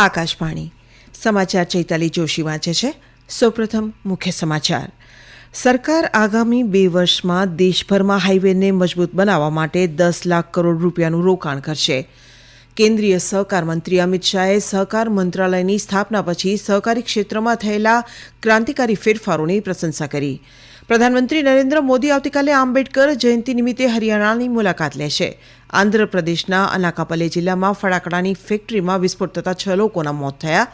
આકાશવાણી સમાચાર ચૈતાલી જોશી વાંચે છે. સૌપ્રથમ મુખ્ય સમાચાર. સરકાર આગામી 2 વર્ષમાં દેશભરમાં હાઈવેને મજબૂત બનાવવા માટે 10 લાખ કરોડ રૂપિયાનું રોકાણ કરશે. કેન્દ્રીય સહકાર મંત્રી અમિત શાહે સહકાર મંત્રાલયની સ્થાપના પછી સહકારી ક્ષેત્રમાં થયેલા ક્રાંતિકારી ફેરફારોની પ્રશંસા કરી. પ્રધાનમંત્રી નરેન્દ્ર મોદી આવતીકાલે આંબેડકર જયંતિ નિમિત્તે હરિયાણાની મુલાકાત લેશે. આંધ્રપ્રદેશના અનાકાપલે જિલ્લામાં ફટાકડાની ફેક્ટરીમાં વિસ્ફોટ થતાં 6 લોકોના મોત થયા.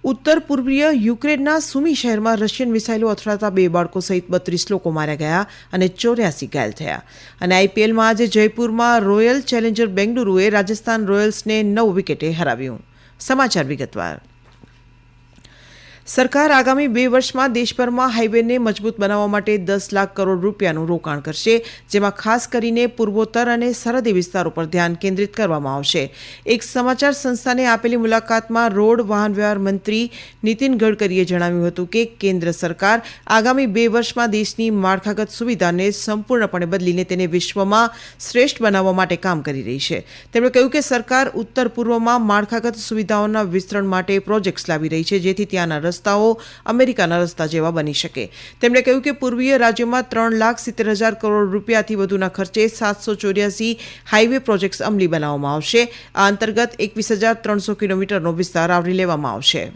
ઉત્તર પૂર્વીય યુક્રેનના સુમી શહેરમાં રશિયન મિસાઇલો અથડાતા 2 બાળકો સહિત 32 લોકો માર્યા ગયા અને 84 ઘાયલ થયા. અને આઈપીએલમાં આજે જયપુરમાં રોયલ ચેલેન્જર બેંગલુરુએ રાજસ્થાન રોયલ્સને 9 વિકેટે હરાવ્યું. સમાચાર વિગતવાર. સરકાર આગામી 2 વર્ષમાં દેશભરમાં હાઈવેને મજબૂત બનાવવા માટે 10 લાખ કરોડ રૂપિયાનું રોકાણ કરશે, જેમાં ખાસ કરીને પૂર્વોત્તર અને સરહદી વિસ્તારો પર ધ્યાન કેન્દ્રિત કરવામાં આવશે. એક સમાચાર સંસ્થાને આપેલી મુલાકાતમાં રોડ વાહન વ્યવહાર મંત્રી નીતિન ગડકરીએ જણાવ્યું હતું કે કેન્દ્ર સરકાર આગામી 2 વર્ષમાં દેશની માળખાગત સુવિધાને સંપૂર્ણપણે બદલીને તેને વિશ્વમાં શ્રેષ્ઠ બનાવવા માટે કામ કરી રહી છે. તેમણે કહ્યું કે સરકાર ઉત્તર પૂર્વમાં માળખાગત સુવિધાઓના વિસ્તરણ માટે પ્રોજેક્ટ્સ લાવી રહી છે, જેથી ત્યાંના રસ્તાઓ અમેરિકાના રસ્તા જેવા બની શકે. તેમણે કહ્યું કે પૂર્વીય રાજ્યોમાં 3,70,000 કરોડ રૂપિયાથી વધુના ખર્ચે 784 હાઈવે પ્રોજેક્ટ્સ અમલી બનાવવામાં આવશે. આ અંતર્ગત 21,300 કિલોમીટરનો વિસ્તાર આવરી લેવામાં આવશે.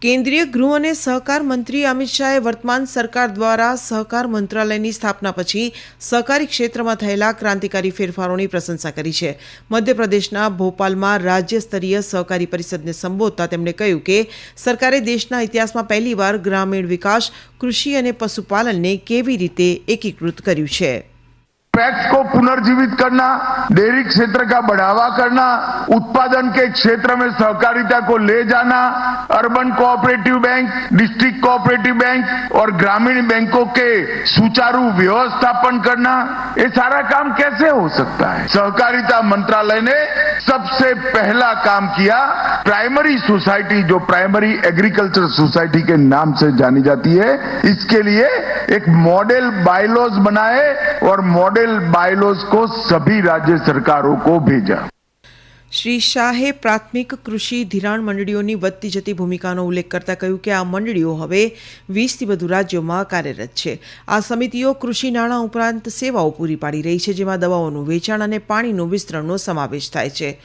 કેન્દ્રીય ગૃહ અને સહકાર મંત્રી અમિત શાહે વર્તમાન સરકાર દ્વારા સહકાર મંત્રાલયની સ્થાપના પછી સહકારી ક્ષેત્રમાં થયેલા ક્રાંતિકારી ફેરફારોની પ્રશંસા કરી છે. મધ્યપ્રદેશના ભોપાલમાં રાજ્ય સ્તરીય સહકારી પરિષદને સંબોધતા તેમણે કહ્યું કે સરકારે દેશના ઇતિહાસમાં પહેલીવાર ગ્રામીણ વિકાસ, કૃષિ અને પશુપાલનને કેવી રીતે એકીકૃત કર્યું છે. पैक्स को पुनर्जीवित करना, डेयरी क्षेत्र का बढ़ावा करना, उत्पादन के क्षेत्र में सहकारिता को ले जाना, urban cooperative bank, district cooperative bank और ग्रामीण बैंकों के सुचारू व्यवस्थापन करना, ये सारा काम कैसे हो सकता है? सहकारिता मंत्रालय ने सबसे पहला काम किया, प्राइमरी सोसाइटी जो प्राइमरी एग्रीकल्चर सोसाइटी के नाम से जानी जाती है, इसके लिए एक मॉडल बायलॉज बनाए और मॉडल बायलॉज को सभी राज्य सरकारों को भेजा. શ્રી શાહે પ્રાથમિક કૃષિ ધિરાણ મંડળીઓની વધતી જતી ભૂમિકાનો ઉલ્લેખ કરતા કહ્યું કે આ મંડળીઓ હવે 20થી વધુ રાજ્યોમાં કાર્યરત છે. આ સમિતિઓ કૃષિ નાણાં ઉપરાંત સેવાઓ પૂરી પાડી રહી છે, જેમાં દવાઓનું વેચાણ અને પાણીનું વિસ્તરણનો સમાવેશ થાય છે.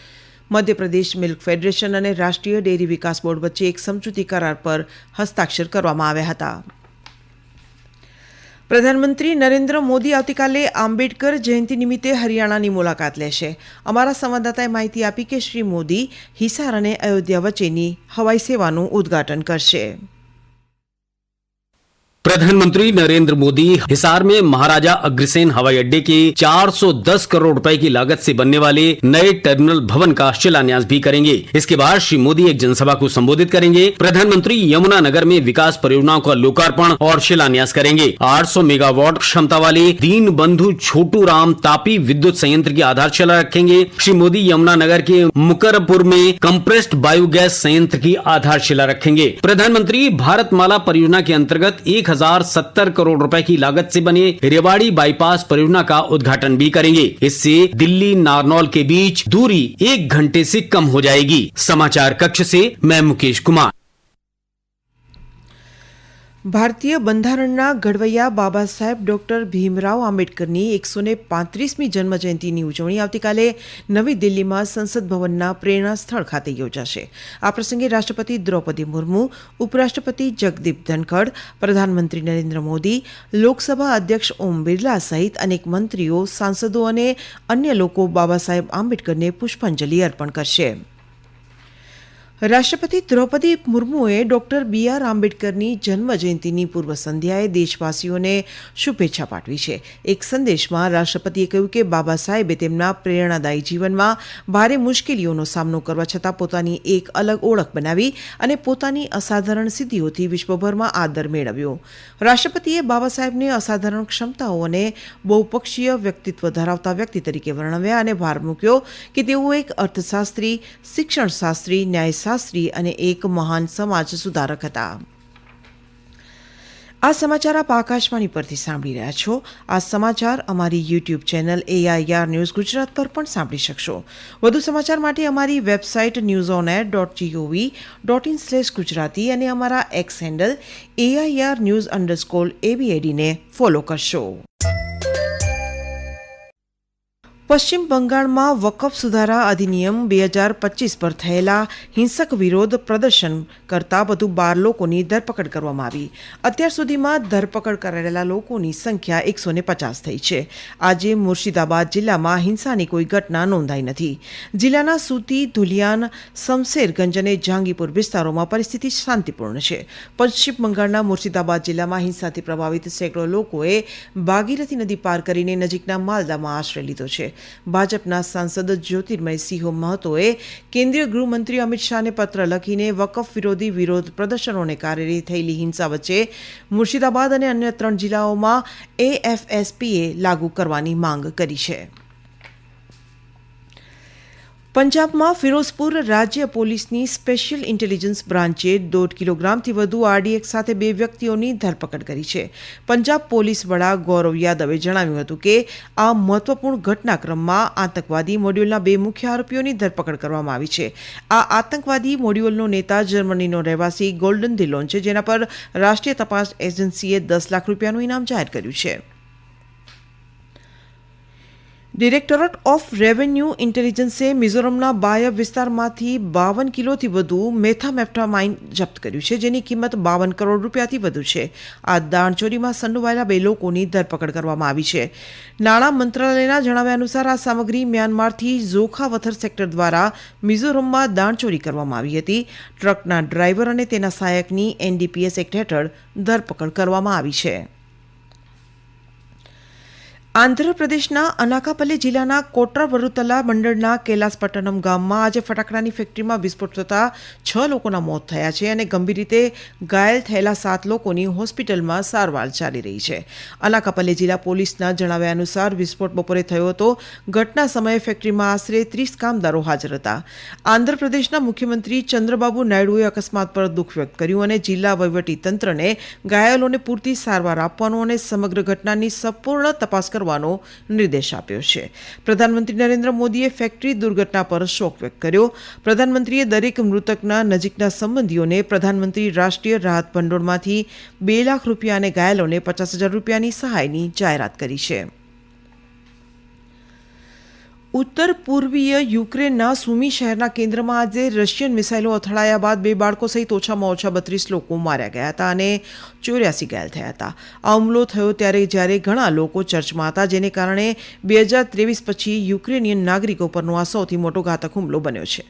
મધ્યપ્રદેશ મિલ્ક ફેડરેશન અને રાષ્ટ્રીય ડેરી વિકાસ બોર્ડ વચ્ચે એક સમજૂતી કરાર પર હસ્તાક્ષર કરવામાં આવ્યા હતા. પ્રધાનમંત્રી નરેન્દ્ર મોદી આવતીકાલે આંબેડકર જયંતિ નિમિત્તે હરિયાણાની મુલાકાત લેશે. અમારા સંવાદદાતાએ માહિતી આપી કે શ્રી મોદી હિસાર અને અયોધ્યા વચ્ચેની હવાઈ સેવાનું ઉદ્ઘાટન કરશે. प्रधानमंत्री नरेंद्र मोदी हिसार में महाराजा अग्रसेन हवाई अड्डे के 410 करोड़ रुपए की लागत से बनने वाले नए टर्मिनल भवन का शिलान्यास भी करेंगे. इसके बाद श्री मोदी एक जनसभा को संबोधित करेंगे. प्रधानमंत्री यमुनानगर में विकास परियोजनाओं का लोकार्पण और शिलान्यास करेंगे. 800 मेगावाट क्षमता वाले दीन बंधु छोटू राम तापी विद्युत संयंत्र की आधारशिला रखेंगे. श्री मोदी यमुनानगर के मुकरपुर में कंप्रेस्ड बायोगैस संयंत्र की आधारशिला रखेंगे. प्रधानमंत्री भारतमाला परियोजना के अंतर्गत 1,070 करोड़ रुपए की लागत से बने रेवाड़ी बाईपास परियोजना का उद्घाटन भी करेंगे. इससे दिल्ली नारनौल के बीच दूरी 1 घंटे से कम हो जाएगी. समाचार कक्ष से मैं मुकेश कुमार. ભારતીય બંધારણના ઘડવૈયા બાબા સાહેબ ડોક્ટર ભીમરાવ આંબેડકરની 135મી જન્મજયંતિની ઉજવણી આવતીકાલે નવી દિલ્હીમાં સંસદ ભવનના પ્રેરણા સ્થળ ખાતે યોજાશે. આ પ્રસંગે રાષ્ટ્રપતિ દ્રૌપદી મુર્મુ, ઉપરાષ્ટ્રપતિ જગદીપ ધનખડ, પ્રધાનમંત્રી નરેન્દ્ર મોદી, લોકસભા અધ્યક્ષ ઓમ બિરલા સહિત અનેક મંત્રીઓ, સાંસદો અને અન્ય લોકો બાબા સાહેબ આંબેડકરને પુષ્પાંજલિ અર્પણ કરશે. રાષ્ટ્રપતિ દ્રૌપદી મુર્મુએ ડોક્ટર બી.આર. આંબેડકરની જન્મજયંતિની પૂર્વ સંધ્યાએ દેશવાસીઓને શુભેચ્છા પાઠવી છે. એક સંદેશમાં રાષ્ટ્રપતિએ કહ્યું કે બાબા સાહેબે તેમના પ્રેરણાદાયી જીવનમાં ભારે મુશ્કેલીઓનો સામનો કરવા છતાં પોતાની એક અલગ ઓળખ બનાવી અને પોતાની અસાધારણ સિદ્ધિઓથી વિશ્વભરમાં આદર મેળવ્યો. રાષ્ટ્રપતિએ બાબા સાહેબને અસાધારણ ક્ષમતાઓ અને બહુપક્ષીય વ્યક્તિત્વ ધરાવતા વ્યક્તિ તરીકે વર્ણવ્યા અને ભાર મૂક્યો કે તેઓ એક અર્થશાસ્ત્રી, શિક્ષણશાસ્ત્રી, ન્યાયશાસ્ત્રી અને એક મહાન સમાજ સુધારક હતા. આ સમાચાર આપ આકાશવાણી પરથી સાંભળી રહ્યા છો. આ સમાચાર અમારી YouTube channel AIR news Gujarat પર પણ સાંભળી શકશો. વધુ સમાચાર માટે અમારી વેબસાઇટ newsonair.gov.in/gujarati અને અમારા એક્સ હેન્ડલ AIR_news_ABAD ને ફોલો કરશો. પશ્ચિમ બંગાળમાં વકફ સુધારા અધિનિયમ 2025 પર થયેલા હિંસક વિરોધ પ્રદર્શન કરતા વધુ 12 લોકોની ધરપકડ કરવામાં આવી. અત્યાર સુધીમાં ધરપકડ કરાયેલા લોકોની સંખ્યા 150 થઈ છે. આજે મુર્શિદાબાદ જિલ્લામાં હિંસાની કોઈ ઘટના નોંધાઈ નથી. જિલ્લાના સુતી, ધુલિયાન, શમશેરગંજ અને જહાંગીરપુર વિસ્તારોમાં પરિસ્થિતિ શાંતિપૂર્ણ છે. પશ્ચિમ બંગાળના મુર્શિદાબાદ જિલ્લામાં હિંસાથી પ્રભાવિત સેંકડો લોકોએ ભાગીરથી નદી પાર કરીને નજીકના માલદામાં આશ્રય લીધો છે. ભાજપના સાંસદ જ્યોતિર્મય સિંહ મહતોએ કેન્દ્રીય ગૃહમંત્રી અમિત શાહને પત્ર લખીને વકફ વિરોધી વિરોધ પ્રદર્શનોને કારણે થયેલી હિંસા વચ્ચે મુર્શિદાબાદ અને અન્ય 3 જિલ્લાઓમાં AFSPA લાગુ કરવાની માંગ કરી છે. પંજાબમાં ફિરોઝપુર રાજ્ય પોલીસની સ્પેશિયલ ઇન્ટેલિજન્સ બ્રાન્ચે 1.5 કિલોગ્રામથી વધુ RDX સાથે 2 વ્યક્તિઓની ધરપકડ કરી છે. પંજાબ પોલીસ વડા ગૌરવ યાદવે જણાવ્યું હતું કે આ મહત્વપૂર્ણ ઘટનાક્રમમાં આતંકવાદી મોડ્યુલના 2 મુખ્ય આરોપીઓની ધરપકડ કરવામાં આવી છે. આ આતંકવાદી મોડ્યુલનો નેતા જર્મનીનો રહેવાસી ગોલ્ડન દિલોન છે, જેના પર રાષ્ટ્રીય તપાસ એજન્સીએ 10 લાખ રૂપિયાનું ઇનામ જાહેર કર્યું છે. ડિરેક્ટોરેટ ઓફ રેવન્યુ ઇન્ટેલિજન્સે મિઝોરમના બાયબ વિસ્તારમાંથી 52 કિલોથી વધુ મેથામેફ્ટામાઇન જપ્ત કર્યું છે, જેની કિંમત 52 કરોડ રૂપિયાથી વધુ છે. આ દાણચોરીમાં સંડોવાયેલા 2 લોકોની ધરપકડ કરવામાં આવી છે. નાણાં મંત્રાલયના જણાવ્યા અનુસાર આ સામગ્રી મ્યાનમારથી ઝોખાવથર સેક્ટર દ્વારા મિઝોરમમાં દાણચોરી કરવામાં આવી હતી. ટ્રકના ડ્રાઈવર અને તેના સહાયકની NDPS એક્ટ હેઠળ ધરપકડ કરવામાં આવી છે. આંધ્રપ્રદેશના અનાકાપલ્લી જિલ્લાના કોટ્રાવરુતલા મંડળના કૈલાસપટ્ટનમ ગામમાં આજે ફટાકડાની ફેક્ટરીમાં વિસ્ફોટ થતાં 6 લોકોના મોત થયા છે અને ગંભીર રીતે ઘાયલ થયેલા 7 લોકોની હોસ્પિટલમાં સારવાર ચાલી રહી છે. અનાકાપલ્લી જિલ્લા પોલીસના જણાવ્યા અનુસાર વિસ્ફોટ બપોરે થયો હતો. ઘટના સમયે ફેક્ટરીમાં આશરે 30 કામદારો હાજર હતા. આંધ્રપ્રદેશના મુખ્યમંત્રી ચંદ્રબાબુ નાયડુએ અકસ્માત પર દુઃખ વ્યક્ત કર્યું અને જિલ્લા વહીવટી તંત્રને ઘાયલોને પૂરતી સારવાર આપવાનો અને સમગ્ર ઘટનાની સંપૂર્ણ તપાસ કરવાનો નિર્દેશ આપ્યો છે. પ્રધાનમંત્રી નરેન્દ્ર મોદીએ ફેક્ટરી દુર્ઘટના પર શોક વ્યક્ત કર્યો. પ્રધાનમંત્રીએ દરેક મૃતકના નજીકના સંબંધીઓને પ્રધાનમંત્રી રાષ્ટ્રીય રાહત ભંડોળમાંથી 2 લાખ રૂપિયા અને ઘાયલોને 50,000 રૂપિયાની સહાયની જાહેરાત કરી છે. ઉત્તર પૂર્વીય યુક્રેનના સુમી શહેરના કેન્દ્રમાં આજે રશિયન મિસાઇલો અથડાયા બાદ 2 બાળકો સહિત ઓછામાં ઓછા 32 લોકો માર્યા ગયા હતા અને 84 ઘાયલ થયા હતા. આ હુમલો થયો જ્યારે ઘણા લોકો ચર્ચમાં હતા, જેને કારણે 2023 પછી યુક્રેનિયન નાગરિકો પરનો આ સૌથી મોટો ઘાતક હુમલો બન્યો છે.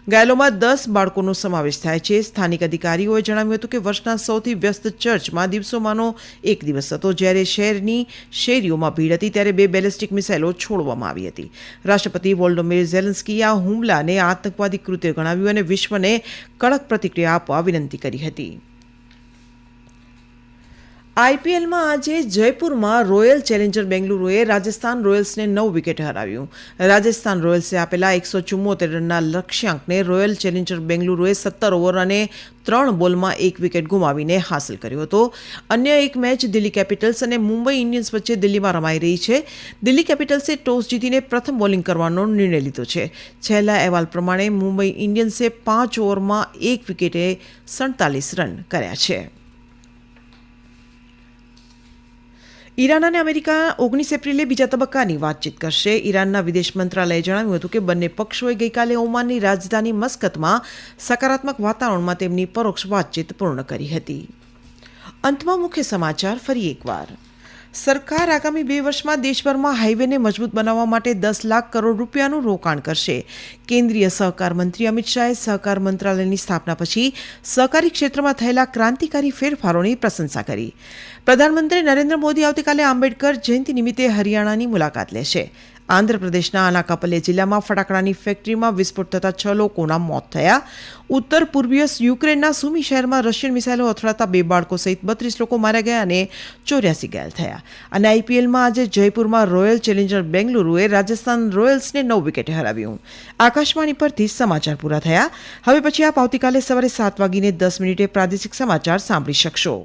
ઘાયલોમાં 10 બાળકોનો સમાવેશ થાય છે. સ્થાનિક અધિકારીઓએ જણાવ્યું હતું કે વર્ષના સૌથી વ્યસ્ત ચર્ચમાં દિવસોમાંનો એક દિવસ હતો. જ્યારે શહેરની શેરીઓમાં ભીડ હતી ત્યારે 2 બેલિસ્ટિક મિસાઇલો છોડવામાં આવી હતી. રાષ્ટ્રપતિ વોલ્ડોમીર ઝેલેન્સ્કીએ આ હુમલાને આતંકવાદી કૃત્ય ગણાવ્યું અને વિશ્વને કડક પ્રતિક્રિયા આપવા વિનંતી કરી હતી. IPLમાં આજે જયપુરમાં રોયલ ચેલેન્જર બેંગલુરુએ રાજસ્થાન રોયલ્સને 9 વિકેટે હરાવ્યું. રાજસ્થાન રોયલ્સે આપેલા 174 રનના લક્ષ્યાંકને રોયલ ચેલેન્જર બેંગલુરુએ 17 ઓવર અને 3 બોલમાં 1 વિકેટ ગુમાવીને હાંસલ કર્યો હતો. અન્ય એક મેચ દિલ્હી કેપિટલ્સ અને મુંબઈ ઇન્ડિયન્સ વચ્ચે દિલ્હીમાં રમાઈ રહી છે. દિલ્હી કેપિટલ્સે ટોસ જીતીને પ્રથમ બોલિંગ કરવાનો નિર્ણય લીધો છે. છેલ્લા અહેવાલ પ્રમાણે મુંબઈ ઇન્ડિયન્સે 5 ઓવરમાં 1 વિકેટે 47 રન કર્યા છે. ઈરાન અને અમેરિકા 19 એપ્રિલે બીજા તબક્કાની વાતચીત કરશે. ઈરાનના વિદેશ મંત્રાલયે જણાવ્યું હતું કે બંને પક્ષોએ ગઈકાલે ઓમાનની રાજધાની મસ્કતમાં સકારાત્મક વાતાવરણમાં તેમની પરોક્ષ વાતચીત પૂર્ણ કરી હતી. અંતમાં મુખ્ય સમાચાર ફરી એકવાર. સરકાર આગામી 2 વર્ષમાં દેશભરમાં હાઈવેને મજબૂત બનાવવા માટે 10 લાખ કરોડ રૂપિયાનું રોકાણ કરશે. કેન્દ્રીય સહકાર મંત્રી અમિત શાહે સહકાર મંત્રાલયની સ્થાપના પછી સહકારી ક્ષેત્રમાં થયેલા ક્રાંતિકારી ફેરફારોની પ્રશંસા કરી. પ્રધાનમંત્રી નરેન્દ્ર મોદી આવતીકાલે આંબેડકર જયંતિ નિમિત્તે હરિયાણાની મુલાકાત લેશે. આંધ્રપ્રદેશના અનાકાપલ્લી જિલ્લામાં ફટાકડાની ફેક્ટરીમાં વિસ્ફોટ થતાં 6 લોકોના મોત થયા. ઉત્તર પૂર્વીય યુક્રેનના સુમી શહેરમાં રશિયન મિસાઇલો અથડાતા 2 બાળકો સહિત 32 લોકો માર્યા ગયા અને 84 ઘાયલ થયા. અને IPLમાં આજે જયપુરમાં રોયલ ચેલેન્જર બેંગલુરુએ રાજસ્થાન રોયલ્સને 9 વિકેટે હરાવ્યું. આકાશવાણી પરથી સમાચાર પૂરા થયા. હવે પછી આપ આવતીકાલે સવારે 7:10 પ્રાદેશિક સમાચાર સાંભળી શકશો.